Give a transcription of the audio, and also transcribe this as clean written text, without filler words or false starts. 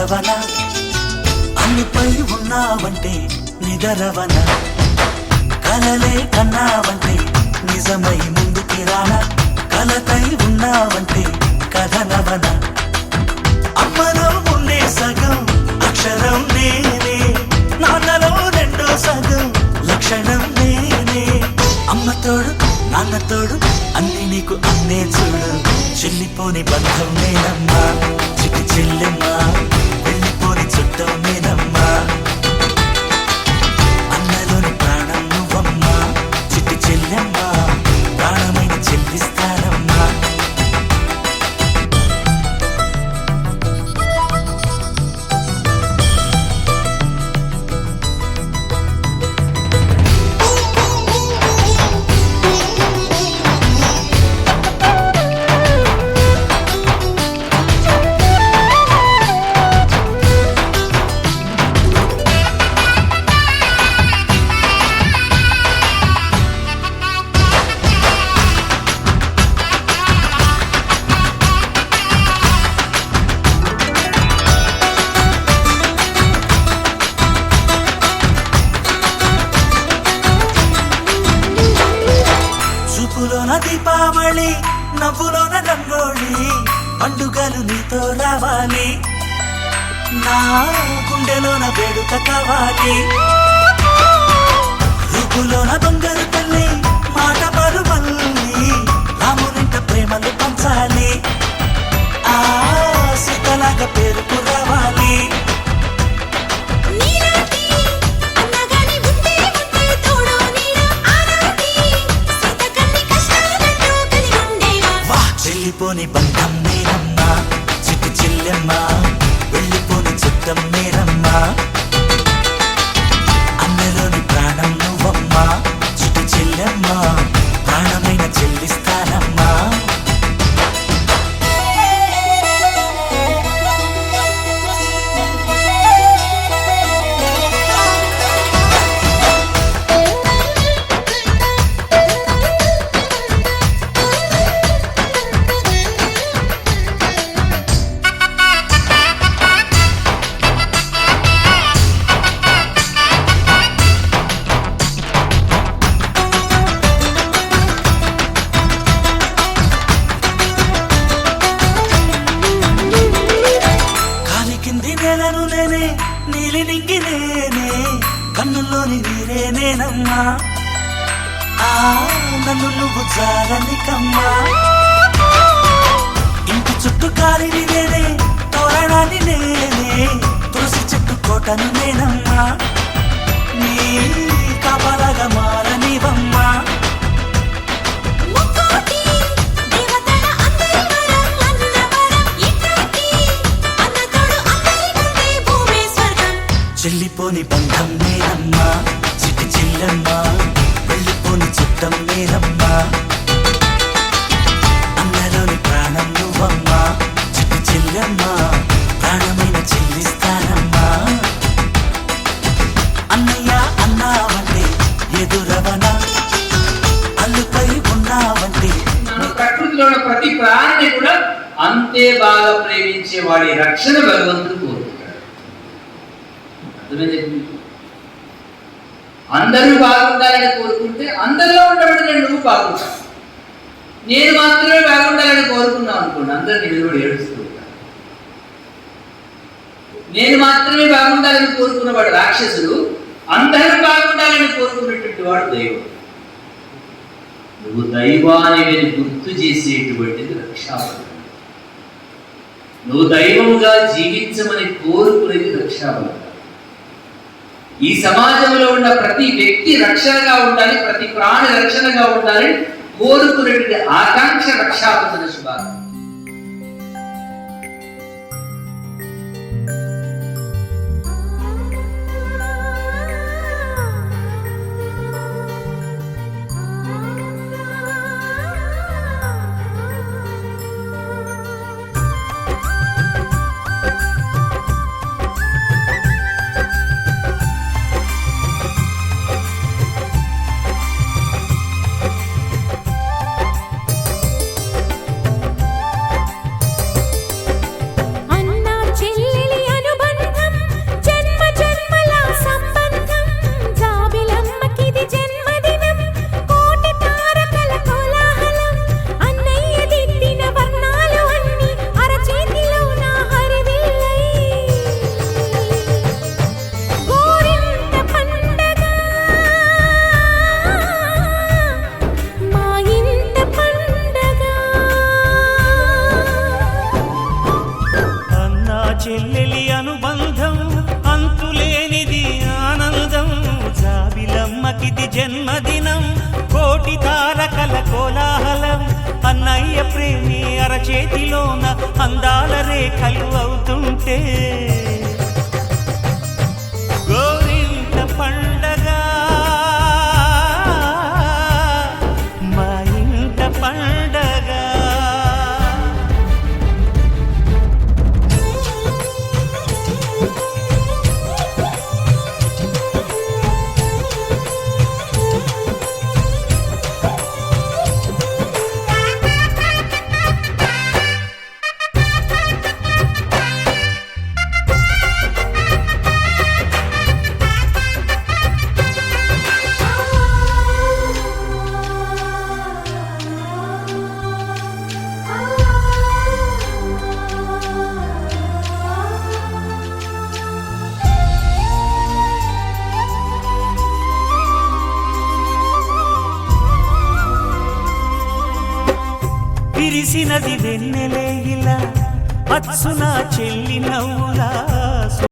ఎదురవన అన్నిపై ఉన్నావంటే నిదరవన కలలే కన్నావంటే నిజమై ముందుకి రాన కలతై ఉన్నావంటే కథనవన అమ్మలో ఉండే సగం అక్షరం నేనే నాన్నలో రెండో సగం లక్షణం నేనే అమ్మ తోడు నాన్న తోడు అన్ని నీకు అన్నే చూడు చెల్లిపోని బంధం నేనమ్మా చిటి చెల్లెమ్మా వెళ్ళిపోని చుట్టం నేనమ్మా అన్నలోని ప్రాణం నువ్వమ్మా చిటి చెల్లెమ్మా ప్రాణమైన చెల్లిస్తానమ్మా చూపులోన దీపావళి నవ్వులోన రంగోళి పండుగలు నీతో రావాలి నా గుండెలోన వేడుక కావాలి రూపులోన దొంగలు తల్లి మాట పరుమల్లి రామునింట ప్రేమలు పంచాలి ఆ సీతలాగా పేరుకు రావాలి వెళ్ళిపోని బంధం నేనమ్మా చిట్టి చెల్లెమ్మా వెళ్ళిపోని చుట్టం నేనమ్మా అన్నలోని ప్రాణం నువ్వమ్మా చిట్టి చెల్లెమ్మా ప్రాణమైన చెల్లిస్తానమ్మా నేలను నేనే నీలి నింగి నేనే కన్నుల్లోని నీరే నేనమ్మా ఆ నన్ను నువ్వు జారనికమ్మా ఇంటి చుట్టూ కాలిని నేనే తోరణాన్ని నేనే తులసి చెట్టు కోటను నేనమ్మా నీ కాపలాగా మారనివమ్మా చెల్లిపోని బంధం నేనమ్మా చిటి చెల్లెమ్మా వెళ్ళిపోని చుట్టం నేనమ్మా అన్నలోని ప్రాణం నువ్వమ్మా చిటి చెల్లెమ్మా ప్రాణమైన చెల్లిస్తానమ్మా అన్నయ్య అన్నావంటే ఎదురవన అల్లుపై ఉన్నావంటే ప్రకృతిలో ఉన్న ప్రతి ప్రాణిని కూడా అంతే బాగా ప్రేమించే వాడి రక్షణ భగవంతుడు కోరుకుంటాడు. అందరూ బాగుండాలని కోరుకుంటే అందరిలో ఉండబడి నువ్వు బాగుంటావు. నేను మాత్రమే బాగుండాలని కోరుకున్నావు అనుకోండి అందరు నిలబడి ఏడుస్తూ ఉంటారు. నేను మాత్రమే బాగుండాలని కోరుకున్నవాడు రాక్షసుడు, అందరూ బాగుండాలని కోరుకున్నటువంటి వాడు దైవం. నువ్వు దైవాన్ని గుర్తు చేసేటువంటిది రక్షాబంధనం. నువ్వు దైవముగా జీవించమని కోరుకునేది రక్షాబంధనం. ఈ సమాజంలో ఉన్న ప్రతి వ్యక్తి రక్షణగా ఉండాలి, ప్రతి ప్రాణి రక్షణగా ఉండాలి కోరుకునేటువంటి ఆకాంక్ష రక్షాబంధన శుభాకాంక్ష. ప్రేమి అరచేతిలోన అందాల రేఖలు అవుతుంటే గోరింట పండగ మా ఇంట పండగ. విరిసినది వెన్నెలే ఇలా అచ్చున చెల్లి నవ్వులా